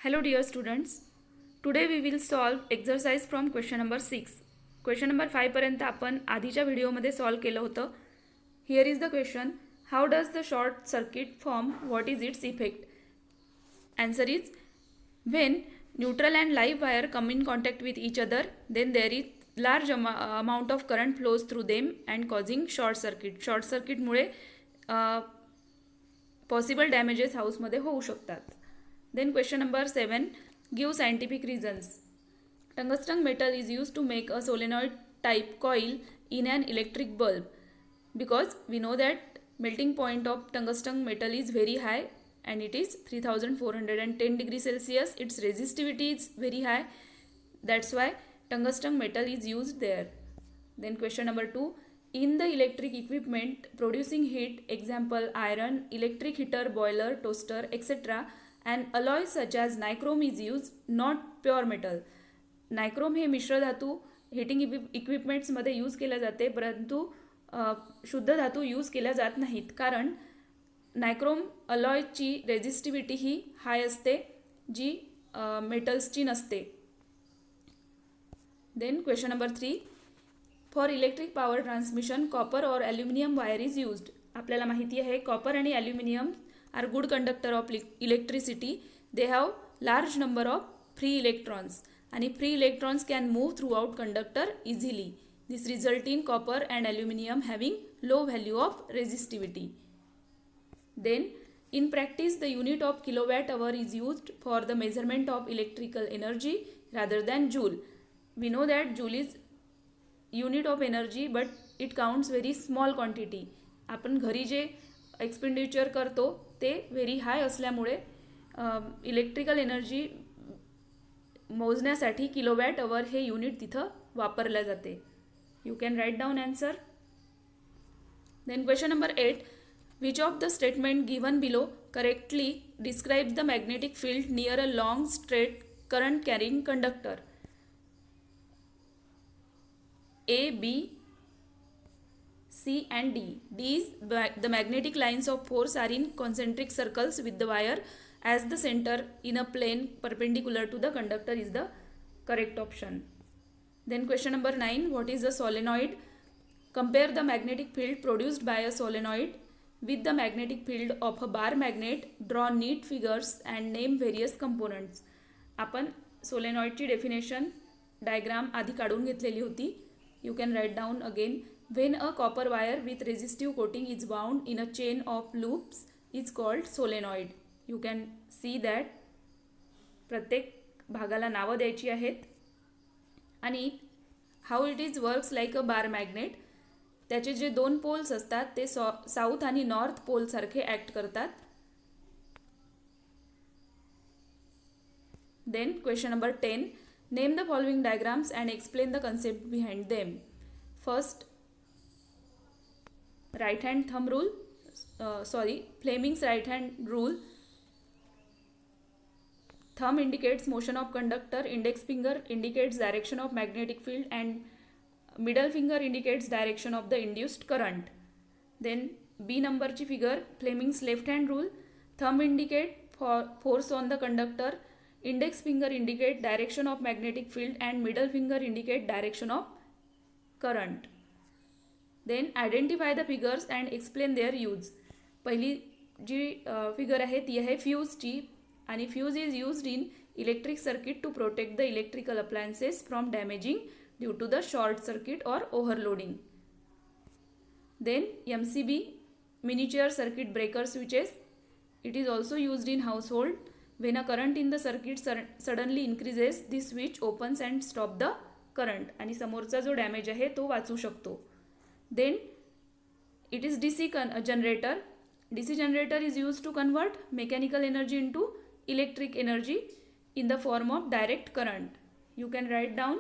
Hello dear students. Today we will solve exercise from question number 6. Question number 5 पर्यंत आपण आधीच्या व्हिडिओमध्ये solve केलं होतं. Here is the question. How does the short circuit form? What is its effect? Answer is when neutral and live wire come in contact with each other, then there is large amount of current flows through them and causing short circuit. Short circuit मुळे possible damages हाऊसमध्ये होऊ शकतात. Then question number 7, give scientific reasons. Tungsten metal is used to make a solenoid type coil in an electric bulb because we know that melting point of tungsten metal is very high and it is 3410 degrees Celsius. Its resistivity is very high. That's why tungsten metal is used there. Then question number 2, in the electric equipment producing heat, example iron, electric heater, boiler, toaster, etc. An alloy such as nichrome is used, not pure metal. Nichrome हे मिश्र धातू heating इक्विपमेंट्समध्ये use केल्या जाते, परंतु शुद्ध धातू use केल्या जात नाहीत, कारण नायक्रोम अलॉयची रेझिस्टिव्हिटी ही हाय असते जी मेटल्सची नसते. Then question number 3, for electric power transmission copper और ॲल्युमिनियम वायर इज यूज्ड. आपल्याला माहिती आहे कॉपर आणि aluminium are good conductor of electricity. They have large number of free electrons and free electrons can move throughout conductor easily. This result in copper and aluminum having low value of resistivity. Then in practice the unit of kilowatt hour is used for the measurement of electrical energy rather than joule. We know that joule is unit of energy but it counts very small quantity. आपण घरी जे expenditure करतो ते very high असल्यामुळे electrical energy मोजण्यासाठी kilowatt hour हे unit तिथं वापरले जाते. You can write down answer. Then question number 8, which of the statement given below correctly describes the magnetic field near a long straight current carrying conductor. A, B, C and D. These the magnetic lines of force are in concentric circles with the wire as the center in a plane perpendicular to the conductor is the correct option. Then question number 9, what is a solenoid? Compare the magnetic field produced by a solenoid with the magnetic field of a bar magnet. Draw neat figures and name various components. आपण solenoidची definition diagram आधी काढून घेतलेली होती. You can write down again. When a copper wire with resistive coating is wound in a chain of loops is called solenoid. You can see that प्रत्येक भागाला नावं द्यायची आहेत आणि how it is works like a bar magnet. त्याचे जे दोन poles असतात ते साऊथ आणि नॉर्थ पोल सारखे ॲक्ट करतात. Then question number 10, name the following diagrams and explain the concept behind them. First, right hand thumb rule, Fleming's right hand rule. Thumb indicates motion of conductor, index finger indicates direction of magnetic field and middle finger indicates direction of the induced current. Then B number ची figure, Fleming's left hand rule. Thumb indicate force on the conductor, index finger indicate direction of magnetic field and middle finger indicate direction of current. Then identify the figures and explain their use. पहिली जी figure आहे ती आहे फ्यूजची आणि fuse is used in electric circuit to protect the electrical appliances from damaging due to the short circuit और overloading. Then MCB, miniature circuit breaker switches. It is also used in household. When a current in the circuit suddenly increases, this switch opens and stop the current आणि समोरचा जो damage आहे तो वाचू शकतो. Then it is DC generator. DC generator is used to convert mechanical energy into electric energy in the form of direct current. You can write down.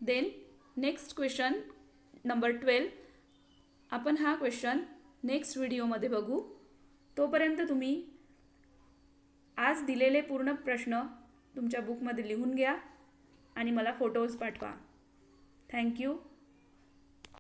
Then next question number 12. आपण हा question next व्हिडिओमध्ये बघू. तोपर्यंत तुम्ही आज दिलेले पूर्ण प्रश्न तुमच्या बुकमध्ये लिहून घ्या आणि मला फोटोज पाठवा. थँक्यू.